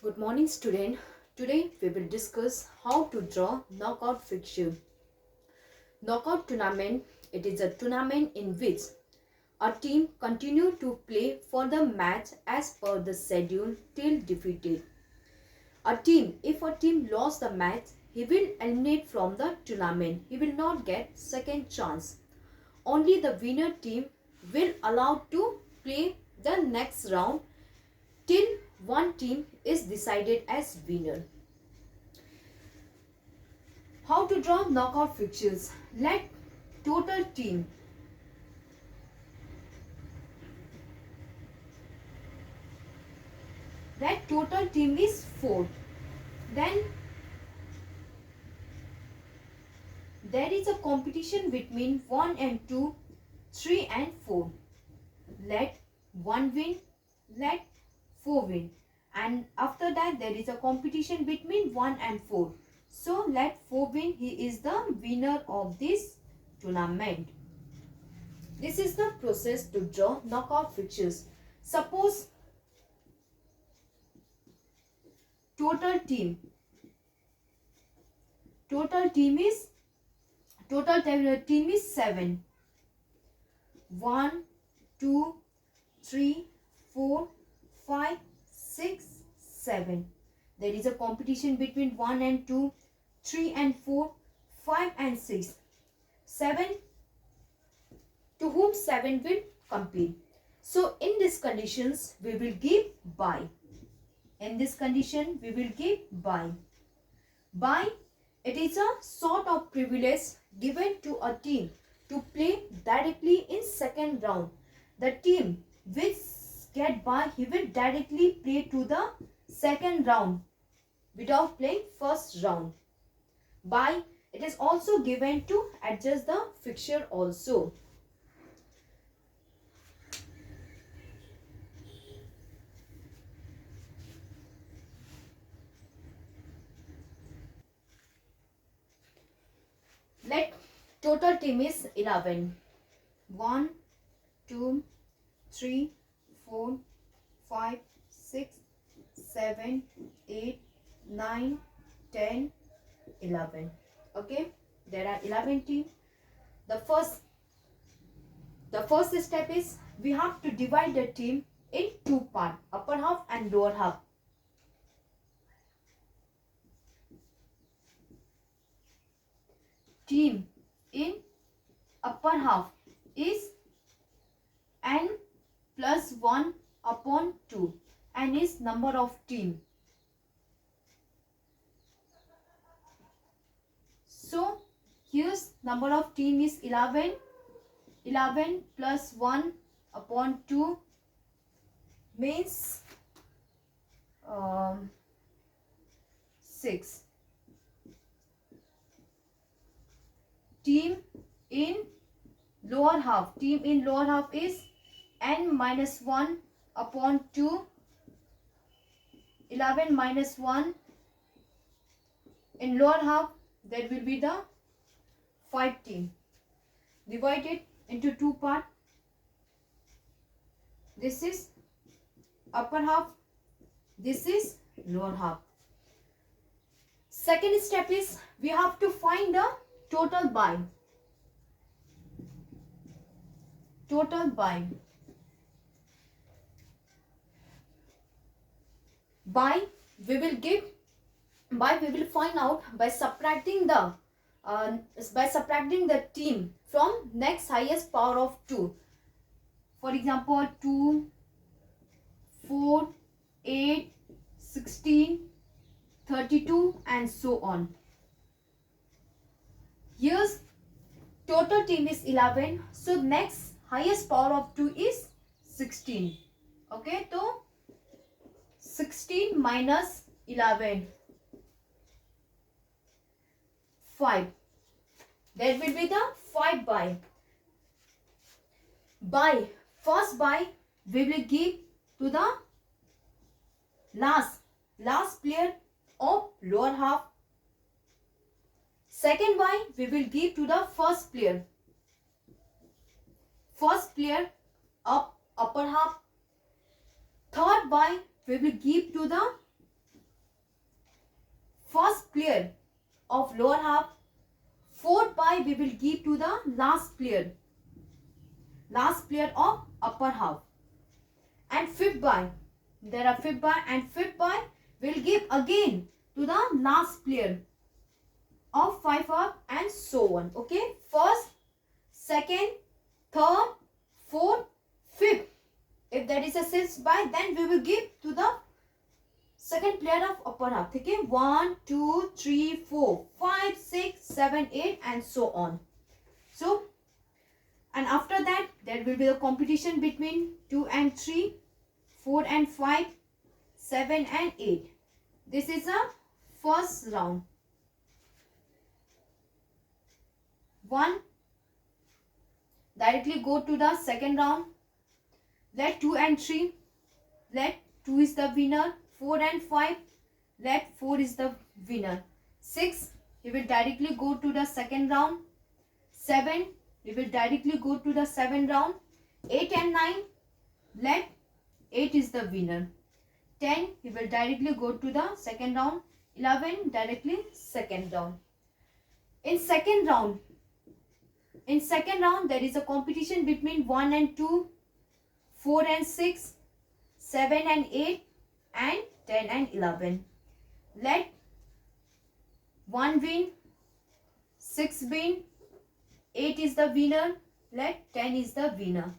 Good morning, student. Today we will discuss how to draw knockout fixture. Knockout tournament. It is a tournament in which a team continue to play for the match as per the schedule till defeated. If a team lost the match, he will eliminate from the tournament. He will not get second chance. Only the winner team will allowed to play the next round till one team is decided as winner. How to draw knockout fixtures? Let total team is 4. Then there is a competition between 1 and 2, 3 and 4. Let 1 win, let 4 win. And after that there is a competition between 1 and 4. So let 4 win. He is the winner of this tournament. This is the process to draw knockout fixtures. Suppose total team is 7. 1, 2, 3, 4, 5, 6, 7. There is a competition between 1 and 2, 3 and 4, 5 and 6. 7, to whom 7 will compete. So in these conditions we will give by. In this condition we will give by. By, it is a sort of privilege given to a team to play directly in second round. The team which get by, he will directly play to the second round without playing first round. By, it is also given to adjust the fixture also. Let total team is 11. 1, 2, 3, 4, 5, 6, 7, 8, 9, 10, 11. Okay, there are 11 teams. The first step is we have to divide the team in two parts, upper half and lower half. Team in upper half is n plus 1 upon 2. N is number of team. So here's number of team is 11. 11 plus 1 upon 2 means 6. Team in lower half is n minus 1 upon 2. 11 minus 1 in lower half, there will be the 5 team. Divided into two parts. This is upper half, this is lower half. Second step is we have to find the total by. By we will find out by subtracting the team from next highest power of 2. For example, 2, 4, 8, 16, 32 and so on. Here's total team is 11. So next highest power of 2 is 16. Okay, so 16 minus 11. 5. There will be the 5 by. First by we will give to the last player of lower half. Second by we will give to the first player of upper half. Third by we will give to the player of lower half. Fourth by we will give to the last player of upper half. And fifth by, there are fifth by, and fifth by will give again to the last player of 5 up, and so on. Okay, first, second, third, fourth, fifth. If there is a sixth by, then we will give to the second player of upper half. Okay, 1, 2, 3, 4, 5, 6, 7, 8, and so on. So, and after that, there will be a competition between 2 and 3, 4 and 5, 7 and 8. This is a first round. 1 directly go to the second round. Let 2 and 3, let 2 is the winner. 4 and 5, let 4 is the winner. 6, he will directly go to the second round. 7, he will directly go to the 7th round. 8 and 9, let 8 is the winner. 10, he will directly go to the second round. 11, directly second round. In second round, there is a competition between 1 and 2, 4 and 6, 7 and 8, and 10 and 11. Let 1 win, 6 win, 8 is the winner, let 10 is the winner.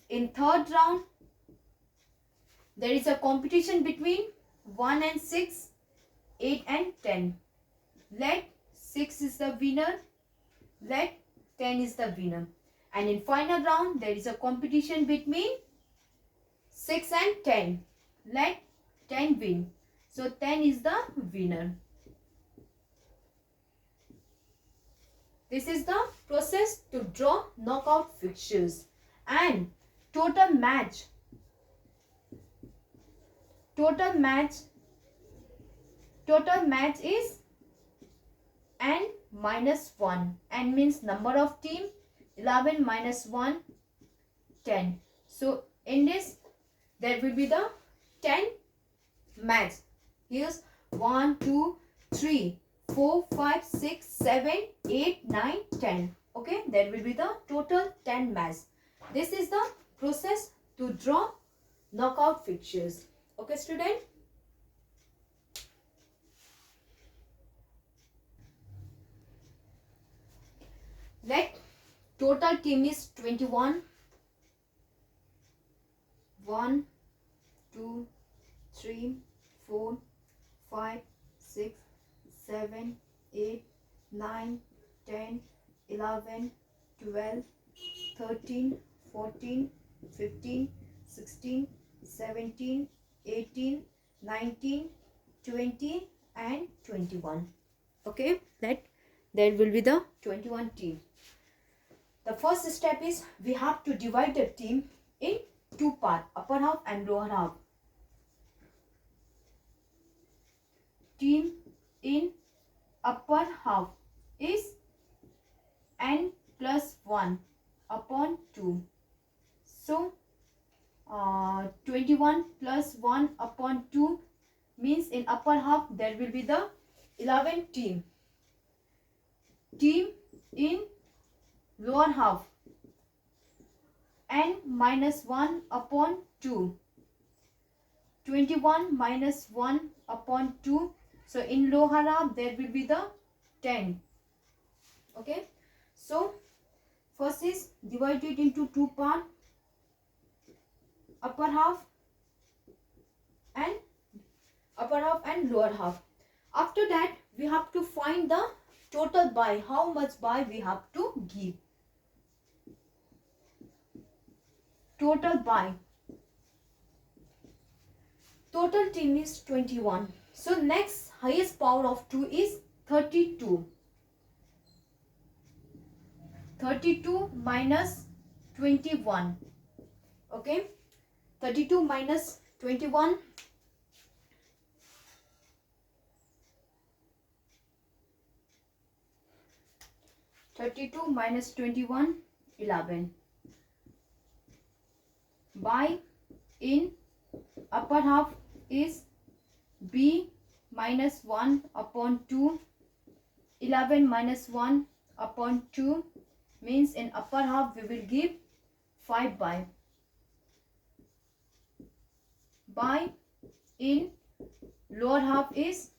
In third round, there is a competition between 1 and 6, 8 and 10. Let 6 is the winner, let 10 is the winner. And in final round, there is a competition between 6 and 10. Let 10 win. So 10 is the winner. This is the process to draw knockout fixtures. And total match is n minus 1. N means number of team. 11 minus 1, 10. So in this, there will be the 10 match. Here's 1, 2, 3, 4, 5, 6, 7, 8, 9, 10. Okay, there will be the total 10 match. This is the process to draw knockout fixtures. Okay, student? Let total team is 21. 1, 2, 3, 4, 5, 6, 7, 8, 9, 10, 11, 12, 13, 14, 15, 16, 17, 18, 19, 20, and 21. Okay, that there will be the 21 team. The first step is we have to divide the team in two parts, upper half and lower half. Team in upper half is n plus 1 upon 2. So 21 plus 1 upon 2 means in upper half there will be the 11 team. Team in lower half n minus 1 upon 2. 21 minus 1 upon 2. So in lower half there will be the 10. Okay. So first is divided into two parts, upper half and lower half. After that we have to find the total buy, how much buy we have to give. Total buy. Total team is 21. So next highest power of 2 is 32. 32 minus 21. Okay. 32 minus 21. 32 minus 21, 11. By in upper half is b minus 1 upon 2. 11 minus 1 upon 2 means in upper half we will give 5 by in lower half is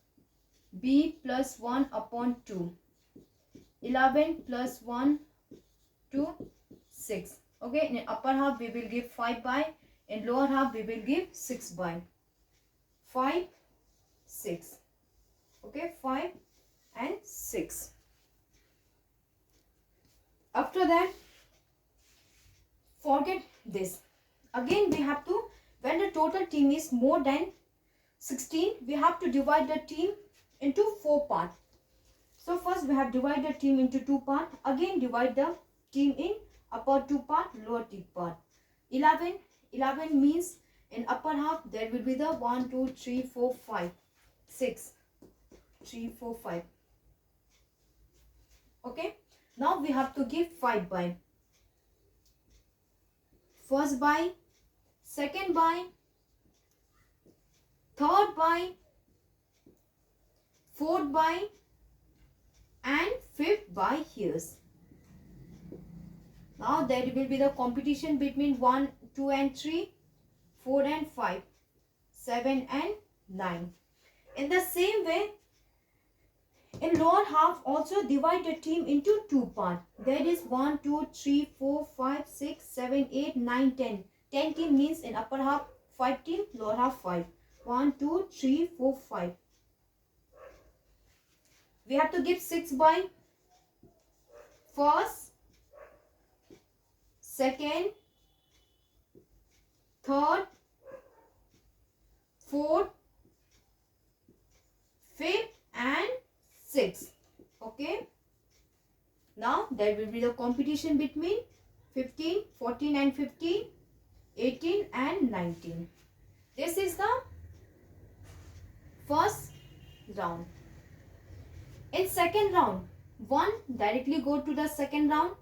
b plus 1 upon 2. 11 plus 1 to 6. Okay, in upper half we will give 5 by, in lower half we will give 6 by. 5, 6. Okay, 5 and 6. After that, forget this. Again we have to, when the total team is more than 16, we have to divide the team into 4 parts. So first we have divided the team into 2 parts. Again divide the team in upper 2 part, lower 2 part. 11 means in upper half there will be the 1, 2, 3, 4, 5, 6, 3, 4, 5. Okay. Now we have to give 5 by. First by, second by, third by, fourth by, and fifth by here. Now there will be the competition between 1, 2 and 3, 4 and 5, 7 and 9. In the same way, in lower half also divide the team into 2 parts. There is 1, 2, 3, 4, 5, 6, 7, 8, 9, 10. 10 team means in upper half 5 team, lower half 5. 1, 2, 3, 4, 5. We have to give 6 by first, second, third, fourth, fifth and sixth. Okay. Now there will be the competition between 15, 14 and 15, 18 and 19. This is the first round. In second round, 1 directly go to the second round.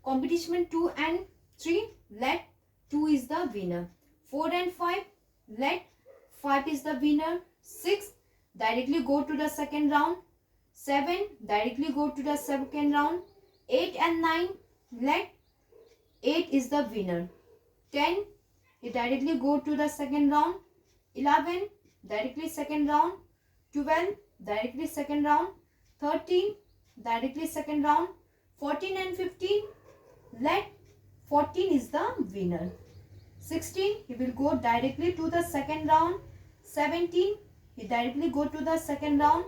Competition 2 and 3, let 2 is the winner. 4 and 5, let 5 is the winner. 6 directly go to the second round. 7 directly go to the second round. 8 and 9, let 8 is the winner. 10 you directly go to the second round. 11 directly second round. 12 directly second round. 13 directly second round. 14 and 15, let 14 is the winner. 16 he will go directly to the second round. 17 he directly go to the second round.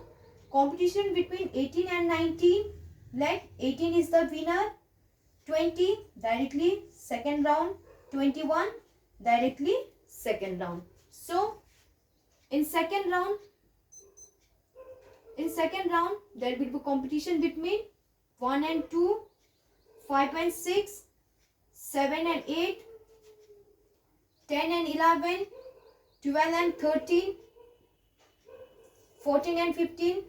Competition between 18 and 19, let 18 is the winner. 20 directly second round. 21 directly second round. So in second round there will be competition between 1 and 2, 5 and 6, 7 and 8, 10 and 11, 12 and 13, 14 and 15,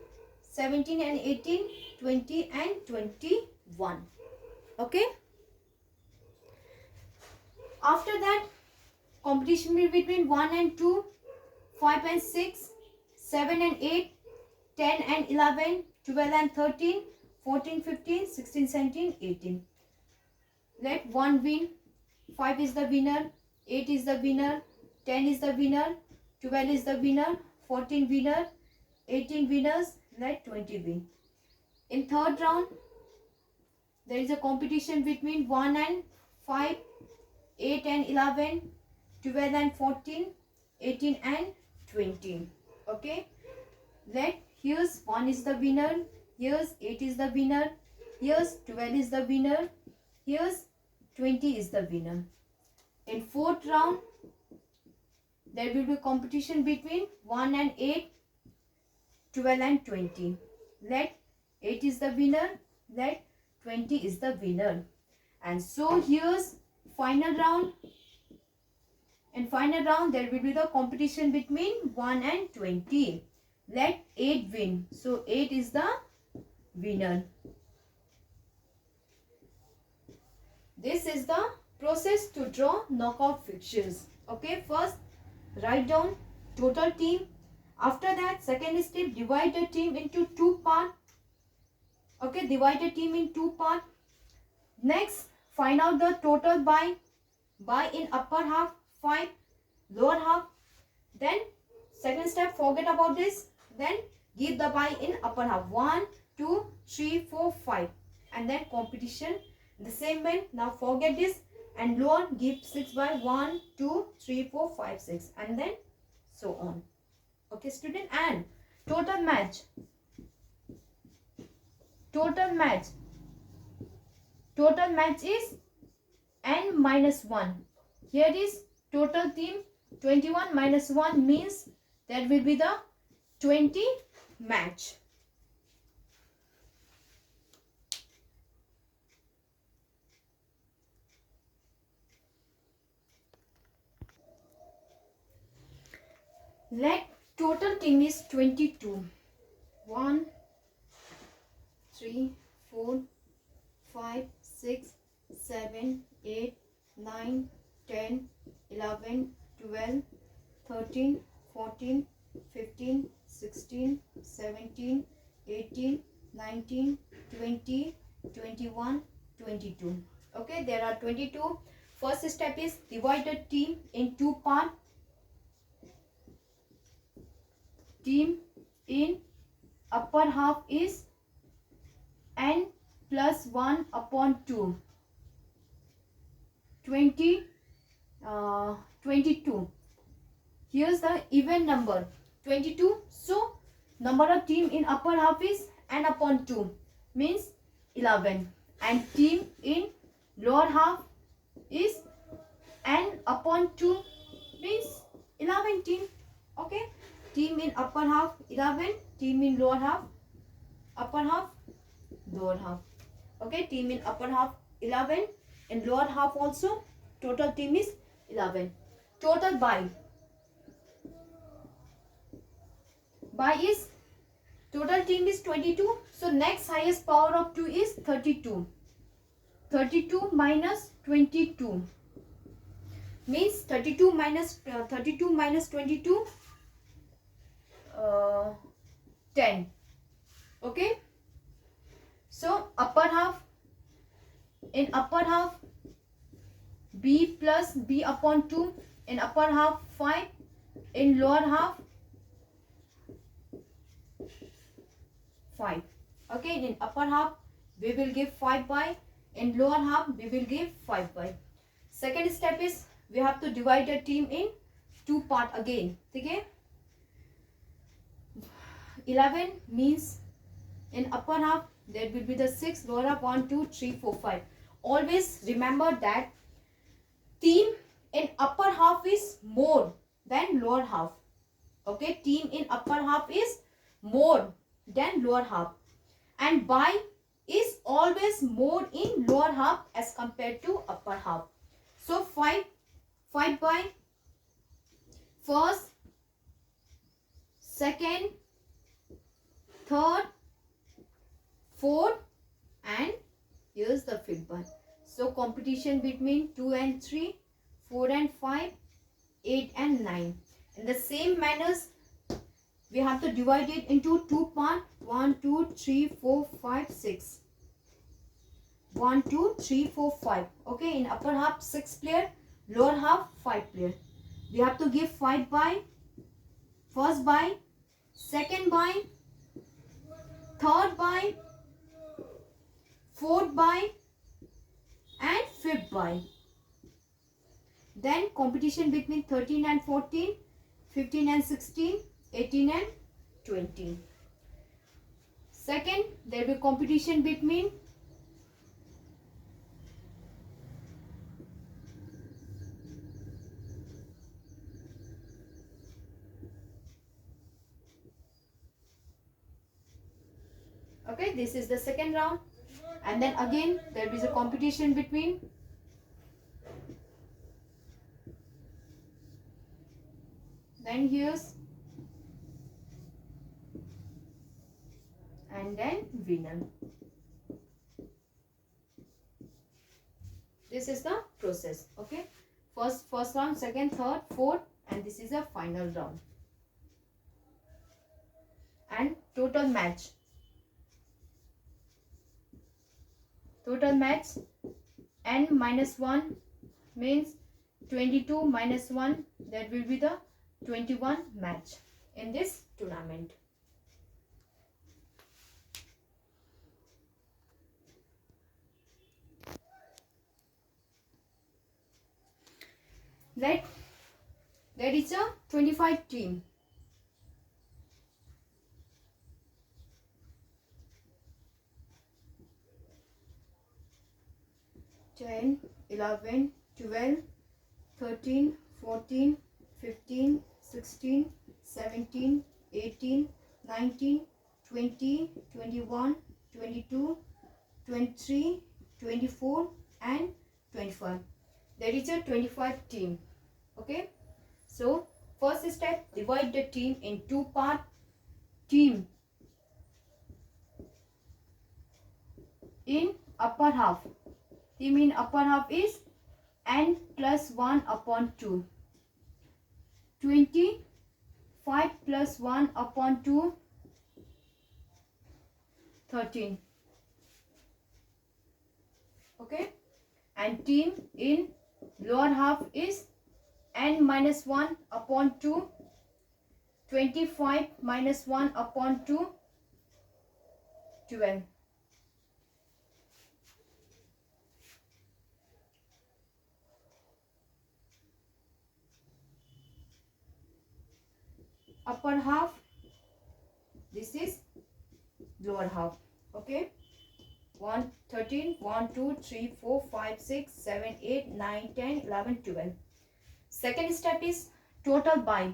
17 and 18, 20 and 21. Okay. After that, competition will be between 1 and 2, 5 and 6, 7 and 8, 10 and 11, 12 and 13, 14, 15, 16, 17, 18. Let 1 win. 5 is the winner. 8 is the winner. 10 is the winner. 12 is the winner. 14 winner. 18 winners. Let 20 win. In third round, there is a competition between 1 and 5, 8 and 11, 12 and 14, 18 and 20. Okay. Let here's 1 is the winner. Here's 8 is the winner. Here's 12 is the winner. Here's 20 is the winner. In fourth round, there will be competition between 1 and 8, 12 and 20. Let 8 is the winner. Let 20 is the winner. And so here's final round. In final round, there will be the competition between 1 and 20. Let 8 win. So 8 is the winner. This is the process to draw knockout fixtures. Okay, first write down total team After that, second step, divide the team into two parts. Okay, divide the team in two parts. Next, find out the total by in upper half 5, lower half. Then second step, forget about this. Then give the by in upper half 1, 2, 3, 4, 5, and then competition the same way. Now forget this, and lower give 6 by 1, 2, 3, 4, 5, 6, and then so on. Okay, student, and total match. Total match is n minus 1. Here is total team 21 minus 1 means that will be the 20 match. Let total team is 22. 1, 3, 4, 5, 6, 7, 8, 9, 10, 11, 12, 13, 14, 15, 16, 17, 18, 19, 20, 21, 22. Okay, there are 22. First step is divide the team in two parts. Team in upper half is n plus 1 upon 2. 22. Here's the even number 22. So number of team in upper half is n upon 2 means 11, and team in lower half is n upon 2 means 11 team. Okay, team in upper half 11, team in lower half, upper half, lower half. Okay, team in upper half 11 and lower half also. Total team is 11. Total by is total team is 22. So next highest power of 2 is 32. 32 minus 22 means 32 minus 22, 10. Okay, so upper half, in upper half b plus b upon 2, in upper half 5, in lower half 5. Okay, in upper half we will give 5 by, in lower half we will give 5 by. Second step is we have to divide the team in two part again. Okay, 11 means in upper half there will be the 6, lower half 1, 2, 3, 4, 5. Always remember that team in upper half is more than lower half. Okay, team in upper half is more than lower half, and by is always more in lower half as compared to upper half. So 5 by first, second, third, fourth, and here's the fifth one. So competition between 2 and 3, 4 and 5, 8 and 9. In the same manners, we have to divide it into two parts. 1, 2, 3, 4, 5, 6. 1, 2, 3, 4, 5. Okay, in upper half 6 player, lower half 5 player. We have to give 5 by, first by, second by, third by, fourth by, and fifth by. Then competition between 13 and 14, 15 and 16, 18 and 20. Second, there will be competition between okay, this is the second round, and then again there is a competition between then here's and then winner. This is the process. Okay, first round, second, third, fourth, and this is a final round. and total match. Total match n minus 1 means 22 minus 1, that will be the 21 match in this tournament. Right, there is a 25 team. Ten, 11, 12, 13, 14, 15, 16, 17, 18, 19, 20, 21, 22, 23, 24 and 25. There is a 25 team. Okay, so first step, divide the team in two part. Team in upper half. Team in upper half is n plus 1 upon 2. 25 plus 1 upon 2, 13. Okay, and team in lower half is n minus 1 upon 2. 25 minus 1 upon 2, 12. Upper half, this is lower half. Okay, 1, 13, 1, 2, 3, 4, 5, 6, 7, 8, 9, 10, 11, 12. Second step is total by.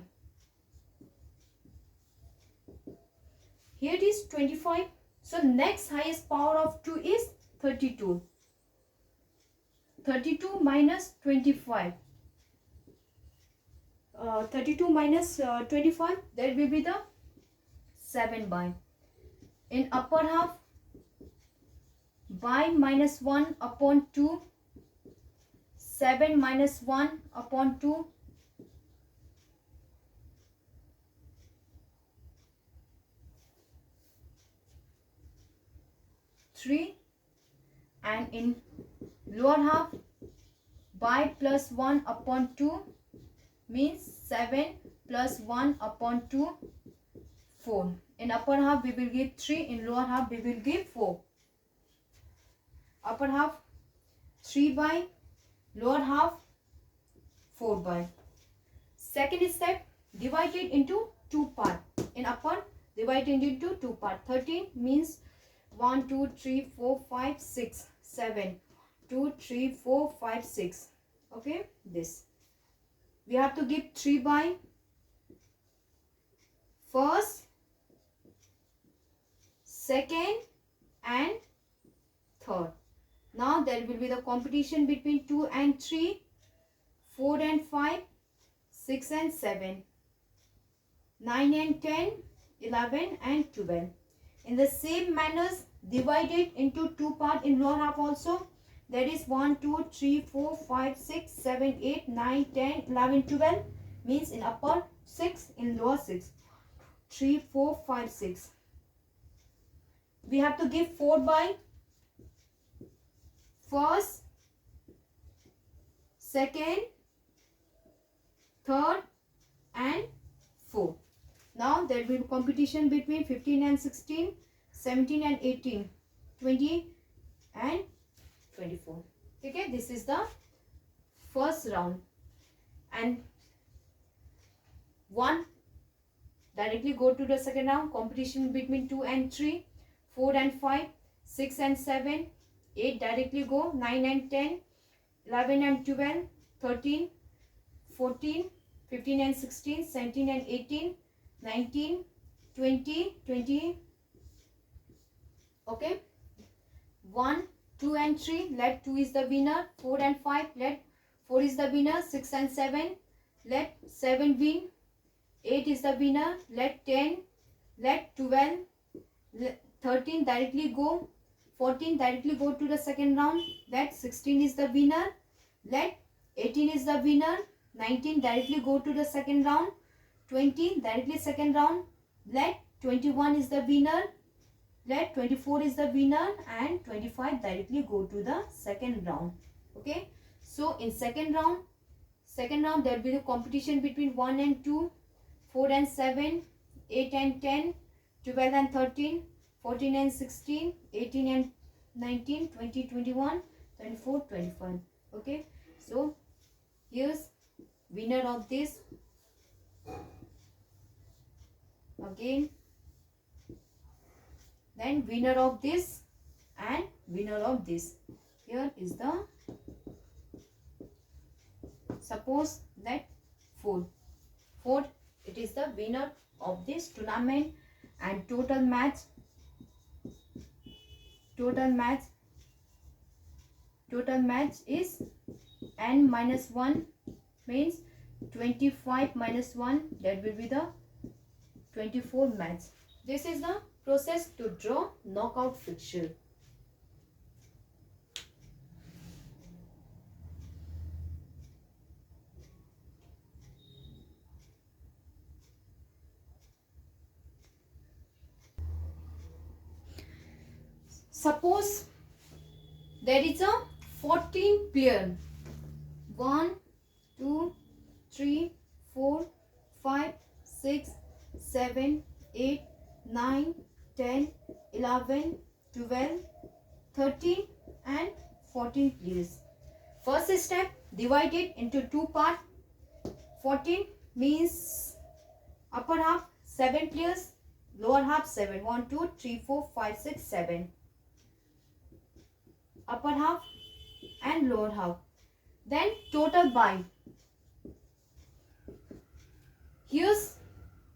Here it is 25. So next highest power of 2 is 32. 32 minus 25. 32 minus 25, that will be the 7 by. In upper half, by minus 1 upon 2, 7 minus 1 upon 2, 3, and in lower half, by plus 1 upon 2 means 7 plus 1 upon 2, 4. In upper half we will give 3, in lower half we will give 4. Upper half 3 by, lower half 4 by. Second step, divide it into two parts. In upper, divide it into two parts. 13 means 1, 2, 3, 4, 5, 6, 7. 2, 3, 4, 5, 6. Okay, this. We have to give 3 by first, second and third. Now there will be the competition between 2 and 3, 4 and 5, 6 and 7, 9 and 10, 11 and 12. In the same manners, divide it into two parts in lower half also. That is 1, 2, 3, 4, 5, 6, 7, 8, 9, 10, 11, 12. Means in upper 6, in lower 6. 3, 4, 5, 6. We have to give 4 by first, second, third and 4. Now there will be competition between 15 and 16, 17 and 18, 20 and 24. Okay, this is the first round. And 1 directly go to the second round. Competition between 2 and 3, 4 and 5, 6 and 7, 8 directly go, 9 and 10, 11 and 12, 13, 14, 15 and 16, 17 and 18, 19, 20, 20. Okay, 1, 2 and 3, let 2 is the winner. 4 and 5, let 4 is the winner. 6 and 7, let 7 win. 8 is the winner, let 10, let 12, let 13 directly go. 14 directly go to the second round. Let 16 is the winner. Let 18 is the winner. 19 directly go to the second round. 20 directly second round. Let 21 is the winner. Let 24 is the winner and 25 directly go to the second round. Okay. So in second round there will be the competition between 1 and 2, 4 and 7, 8 and 10, 12 and 13, 14 and 16, 18 and 19, 20, 21, 24, 25. Okay. So here's winner of this. Again. Then winner of this and winner of this. Here is the, suppose that 4, it is the winner of this tournament, and total match is n minus 1, means 25 minus 1, that will be the 24 match. This is the process to draw knockout fixture. Suppose there is a 14 player. 1, 2, 3, 4, 5, 6, 7, 8, 9, 10, 11, 12, 13 and 14 players. First step, divide it into 2 parts. 14 means upper half 7 players, lower half 7. 1, 2, 3, 4, 5, 6, 7. Upper half and lower half. Then total by. Here's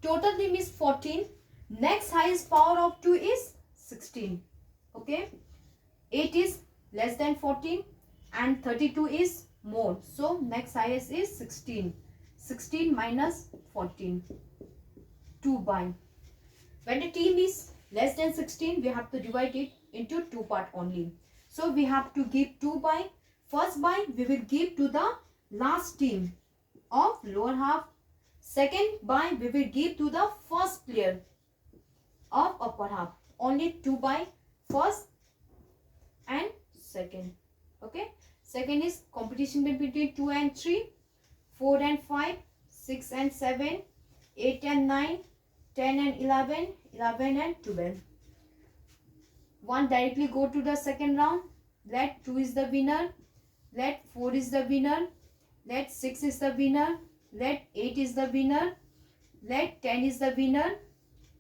total team is 14. Next highest power of 2 is 16. Okay. 8 is less than 14 and 32 is more. So next highest is 16. 16 minus 14. 2 by. When the team is less than 16, we have to divide it into 2 parts only. So we have to give 2 by. First by we will give to the last team of lower half. Second by we will give to the first player of upper half. Only 2 by first and second. Okay. Second is competition between 2 and 3, 4 and 5, 6 and 7, 8 and 9, 10 and 11, 11 and 12. 1 directly go to the second round. Let 2 is the winner. Let 4 is the winner. Let 6 is the winner. Let 8 is the winner. Let 10 is the winner.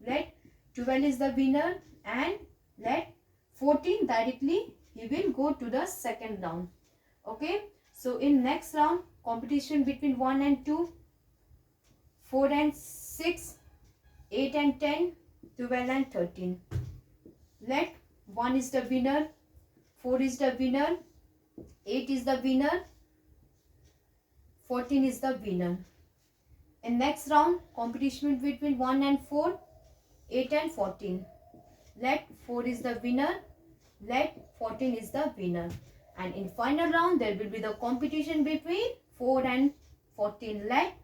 Let 12 is the winner. And let 14 directly he will go to the second round. Okay. So in next round, competition between 1 and 2, 4 and 6, 8 and 10, 12 and 13. Let 1 is the winner, 4 is the winner, 8 is the winner, 14 is the winner. In next round, competition between 1 and 4, 8 and 14. Let 4 is the winner, let 14 is the winner. And in final round, there will be the competition between 4 and 14. Let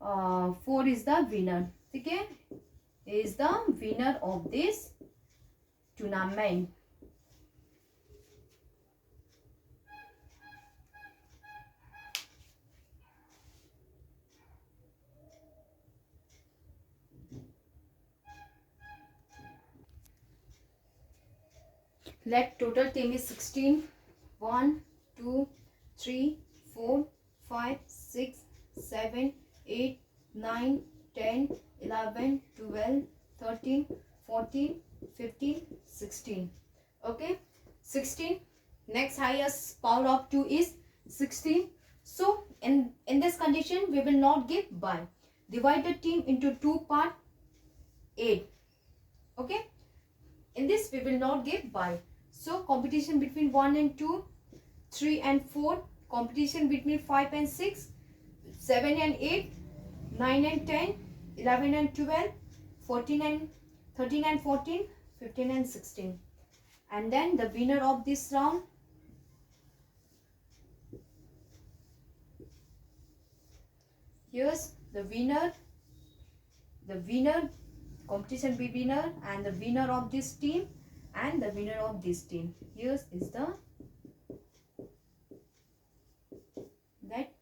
4 is the winner. Okay? Is the winner of this tournament. Let total team is 16. 1, 2, 3, 4, 5, 6, 7, 8, 9, 10, 11, 12, 13, 14, 15, 16. Okay. 16. Next highest power of 2 is 16. So in this condition, we will not give by. Divide the team into 2 parts. 8. Okay. In this, we will not give by. So competition between 1 and 2, 3 and 4, competition between 5 and 6, 7 and 8, 9 and 10, 11 and 12, 14 and 13 and 14, 15 and 16. And then the winner of this round, here's the winner competition be winner and the winner of this team and the winner of this team. Here is the that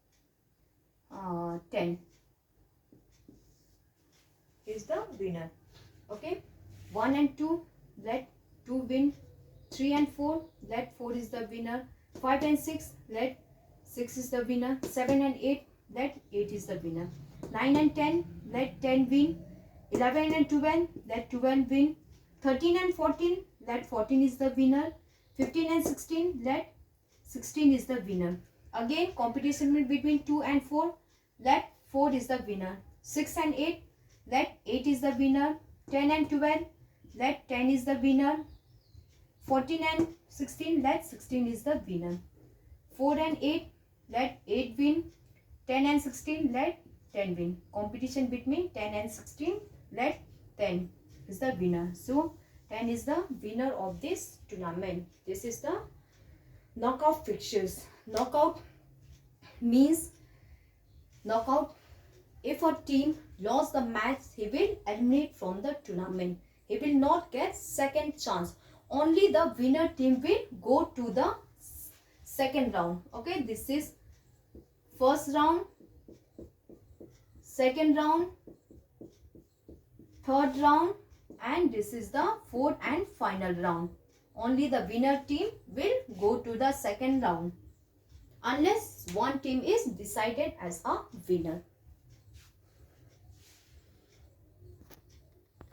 10 is the winner. Okay, 1 and 2, let 2 win. 3 and 4, let 4 is the winner. 5 and 6, let 6 is the winner. 7 and 8, let 8 is the winner. 9 and 10, let 10 win. 11 and 12, let 12 win. 13 and 14, let 14 is the winner. 15 and 16, let 16 is the winner. Again, competition between 2 and 4, let 4 is the winner. 6 and 8, let 8 is the winner. 10 and 12, let 10 is the winner. 14 and 16, let 16 is the winner. 4 and 8, let 8 win. 10 and 16, let 10 win. Competition between 10 and 16, let 10 is the winner. So 10 is the winner of this tournament. This is the knockout fixtures. Knockout means knockout. If a team lost the match, he will eliminate from the tournament. He will not get second chance. Only the winner team will go to the second round. Okay, this is first round, second round, third round, and this is the fourth and final round. Only the winner team will go to the second round unless one team is decided as a winner.